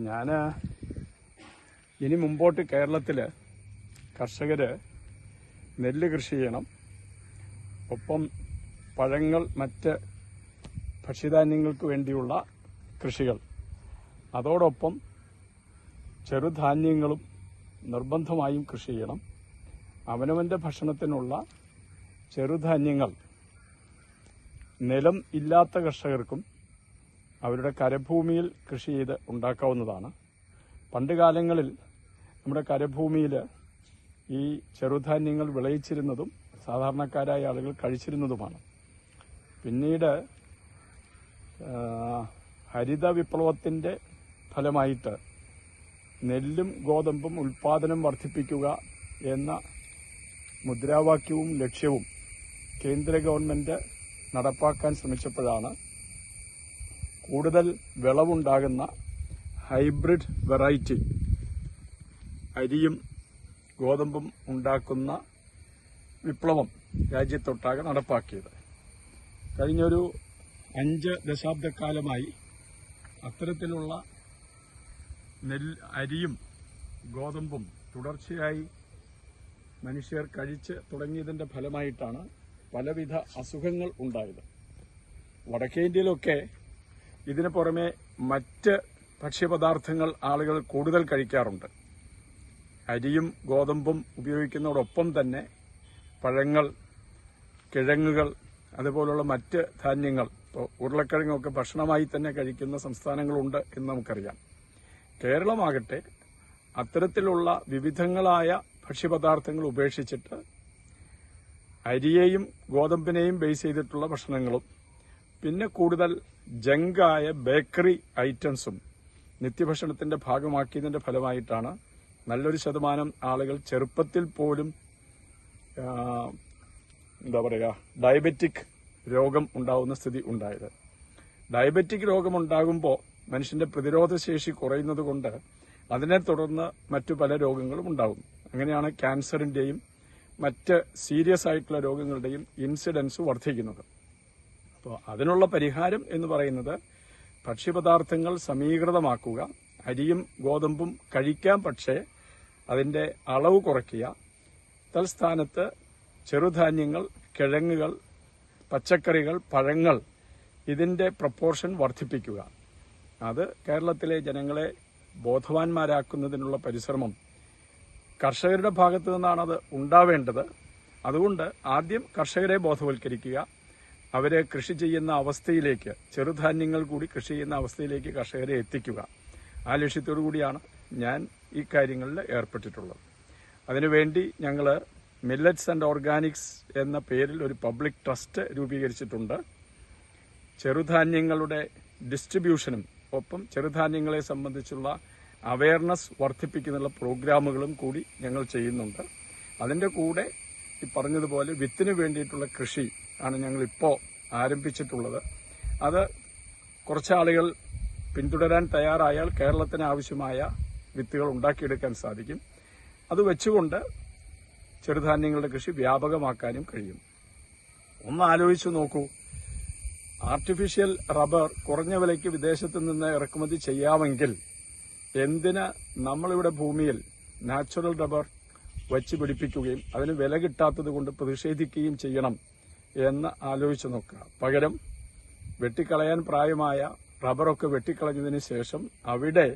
ഞാൻ ഇനി മുമ്പോട്ട് കേരളത്തിൽ കർഷകർ നെല്ല് കൃഷി ചെയ്യണം, ഒപ്പം പഴങ്ങൾ, മറ്റ് ഭക്ഷ്യധാന്യങ്ങൾക്ക് വേണ്ടിയുള്ള കൃഷികൾ, അതോടൊപ്പം ചെറുധാന്യങ്ങളും നിർബന്ധമായും കൃഷി ചെയ്യണം. അവനവന്റെ ഭക്ഷണത്തിനുള്ള ചെറുധാന്യങ്ങൾ നിലം ഇല്ലാത്ത കർഷകർക്കും അവരുടെ കരഭൂമിയിൽ കൃഷി ചെയ്ത് ഉണ്ടാക്കാവുന്നതാണ്. പണ്ട് കാലങ്ങളിൽ നമ്മുടെ കരഭൂമിയിൽ ഈ ചെറുധാന്യങ്ങൾ വിളയിച്ചിരുന്നതും സാധാരണക്കാരായ ആളുകൾ കഴിച്ചിരുന്നതുമാണ്. പിന്നീട് ഹരിത വിപ്ലവത്തിന്റെ ഫലമായിട്ട് നെല്ലും ഗോതമ്പും ഉൽപാദനം വർദ്ധിപ്പിക്കുക എന്ന മുദ്രാവാക്യവും ലക്ഷ്യവും കേന്ദ്ര ഗവൺമെന്റ് നടപ്പാക്കാൻ ശ്രമിച്ചപ്പോഴാണ് കൂടുതൽ വിളവുണ്ടാകുന്ന ഹൈബ്രിഡ് വെറൈറ്റി അരിയും ഗോതമ്പും ഉണ്ടാക്കുന്ന വിപ്ലവം രാജ്യത്തൊട്ടാകെ നടപ്പാക്കിയത്. കഴിഞ്ഞൊരു 5 ദശാബ്ദക്കാലമായി അത്തരത്തിലുള്ള അരിയും ഗോതമ്പും തുടർച്ചയായി മനുഷ്യർ കഴിച്ച് തുടങ്ങിയതിന്റെ ഫലമായിട്ടാണ് പലവിധ അസുഖങ്ങൾ ഉണ്ടായത്. വടക്കേ ഇന്ത്യയിലൊക്കെ ഇതിനു പുറമെ മറ്റ് ഭക്ഷ്യപദാർത്ഥങ്ങൾ ആളുകൾ കൂടുതൽ കഴിക്കാറുണ്ട്. അരിയും ഗോതമ്പും ഉപയോഗിക്കുന്നതോടൊപ്പം തന്നെ പഴങ്ങൾ, കിഴങ്ങുകൾ, അതുപോലുള്ള മറ്റ് ധാന്യങ്ങൾ, ഉരുളക്കിഴങ്ങൊക്കെ ഭക്ഷണമായി തന്നെ കഴിക്കുന്ന സംസ്ഥാനങ്ങളുണ്ട് എന്ന് നമുക്കറിയാം. കേരളമാകട്ടെ അത്തരത്തിലുള്ള വിവിധങ്ങളായ ഭക്ഷ്യപദാർത്ഥങ്ങൾ ഉപേക്ഷിച്ചിട്ട് അരിയെയും ഗോതമ്പിനെയും ബേസ് ചെയ്തിട്ടുള്ള ഭക്ഷണങ്ങളും പിന്നെ കൂടുതൽ ജങ്കായ ബേക്കറി ഐറ്റംസും നിത്യഭക്ഷണത്തിന്റെ ഭാഗമാക്കിയതിന്റെ ഫലമായിട്ടാണ് നല്ലൊരു ശതമാനം ആളുകൾ ചെറുപ്പത്തിൽ പോലും ഡയബറ്റിക് രോഗം ഉണ്ടാവുന്ന സ്ഥിതി ഉണ്ടായത്. ഡയബറ്റിക് രോഗമുണ്ടാകുമ്പോൾ മനുഷ്യന്റെ പ്രതിരോധശേഷി കുറയുന്നത് കൊണ്ട് അതിനെ തുടർന്ന് മറ്റു പല രോഗങ്ങളും ഉണ്ടാകും. അങ്ങനെയാണ് ക്യാൻസറിന്റെയും മറ്റ് സീരിയസ് ആയിട്ടുള്ള രോഗങ്ങളുടെയും ഇൻസിഡൻസ് വർദ്ധിക്കുന്നത്. അപ്പോൾ അതിനുള്ള പരിഹാരം എന്ന് പറയുന്നത് ഭക്ഷ്യപദാർത്ഥങ്ങൾ സമീകൃതമാക്കുക, അരിയും ഗോതമ്പും കഴിക്കാം, പക്ഷേ അതിന്റെ അളവ് കുറയ്ക്കുക. തൽസ്ഥാനത്ത് ചെറുധാന്യങ്ങൾ, കിഴങ്ങുകൾ, പച്ചക്കറികൾ, പഴങ്ങൾ, ഇതിന്റെ പ്രപ്പോർഷൻ വർദ്ധിപ്പിക്കുക. അത് കേരളത്തിലെ ജനങ്ങളെ ബോധവാന്മാരാക്കുന്നതിനുള്ള പരിശ്രമം കർഷകരുടെ ഭാഗത്തു നിന്നാണ് അത് ഉണ്ടാവേണ്ടത്. അതുകൊണ്ട് ആദ്യം കർഷകരെ ബോധവൽക്കരിക്കുക, അവരെ കൃഷി ചെയ്യുന്ന അവസ്ഥയിലേക്ക്, ചെറുധാന്യങ്ങൾ കൂടി കൃഷി ചെയ്യുന്ന അവസ്ഥയിലേക്ക് കർഷകരെ എത്തിക്കുക. ആ ലക്ഷ്യത്തോടു കൂടിയാണ് ഞാൻ ഈ കാര്യങ്ങളിൽ ഏർപ്പെട്ടിട്ടുള്ളത്. അതിനുവേണ്ടി ഞങ്ങൾ മില്ലറ്റ്സ് ആൻഡ് ഓർഗാനിക്സ് എന്ന പേരിൽ ഒരു പബ്ലിക് ട്രസ്റ്റ് രൂപീകരിച്ചിട്ടുണ്ട്. ചെറുധാന്യങ്ങളുടെ ഡിസ്ട്രിബ്യൂഷനും ഒപ്പം ചെറുധാന്യങ്ങളെ സംബന്ധിച്ചുള്ള അവയർനെസ് വർദ്ധിപ്പിക്കുന്ന പ്രോഗ്രാമുകളും കൂടി ഞങ്ങൾ ചെയ്യുന്നുണ്ട്. അതിന്റെ കൂടെ ഈ പറഞ്ഞതുപോലെ വിത്തിന് വേണ്ടിയിട്ടുള്ള കൃഷി ആണ് ഞങ്ങളിപ്പോൾ ആരംഭിച്ചിട്ടുള്ളത്. അത് കുറച്ചാളുകൾ പിന്തുടരാൻ തയ്യാറായാൽ കേരളത്തിന് ആവശ്യമായ വിത്തുകൾ ഉണ്ടാക്കിയെടുക്കാൻ സാധിക്കും. അത് വെച്ചുകൊണ്ട് ചെറുധാന്യങ്ങളുടെ കൃഷി വ്യാപകമാക്കാനും കഴിയും. ഒന്ന് ആലോചിച്ചു നോക്കൂ, ആർട്ടിഫിഷ്യൽ റബ്ബർ കുറഞ്ഞ വിലയ്ക്ക് വിദേശത്തു നിന്ന് ഇറക്കുമതി ചെയ്യാമെങ്കിൽ എന്തിന് നമ്മളിവിടെ ഭൂമിയിൽ നാച്ചുറൽ റബ്ബർ വച്ച് പിടിപ്പിക്കുകയും അതിന് വില കിട്ടാത്തത് കൊണ്ട് പ്രതിഷേധിക്കുകയും ചെയ്യണം എന്ന് ആലോചിച്ചു നോക്കുക. പകരം വെട്ടിക്കളയാൻ പ്രായമായ റബ്ബറൊക്കെ വെട്ടിക്കളഞ്ഞതിന് ശേഷം അവിടെ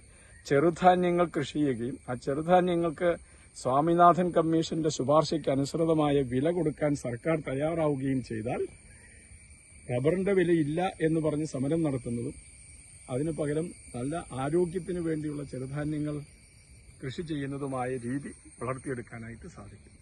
ചെറുധാന്യങ്ങൾ കൃഷി ചെയ്യുകയും ആ ചെറുധാന്യങ്ങൾക്ക് സ്വാമിനാഥൻ കമ്മീഷന്റെ ശുപാർശയ്ക്ക് അനുസൃതമായ വില കൊടുക്കാൻ സർക്കാർ തയ്യാറാവുകയും ചെയ്താൽ റബ്ബറിന്റെ വിലയില്ല എന്ന് പറഞ്ഞ് സമരം നടത്തുന്നതും അതിനു പകരം നല്ല ആരോഗ്യത്തിന് വേണ്ടിയുള്ള ചെറുധാന്യങ്ങൾ കൃഷി ചെയ്യുന്നതുമായ രീതി വളർത്തിയെടുക്കാനായിട്ട് സാധിക്കും.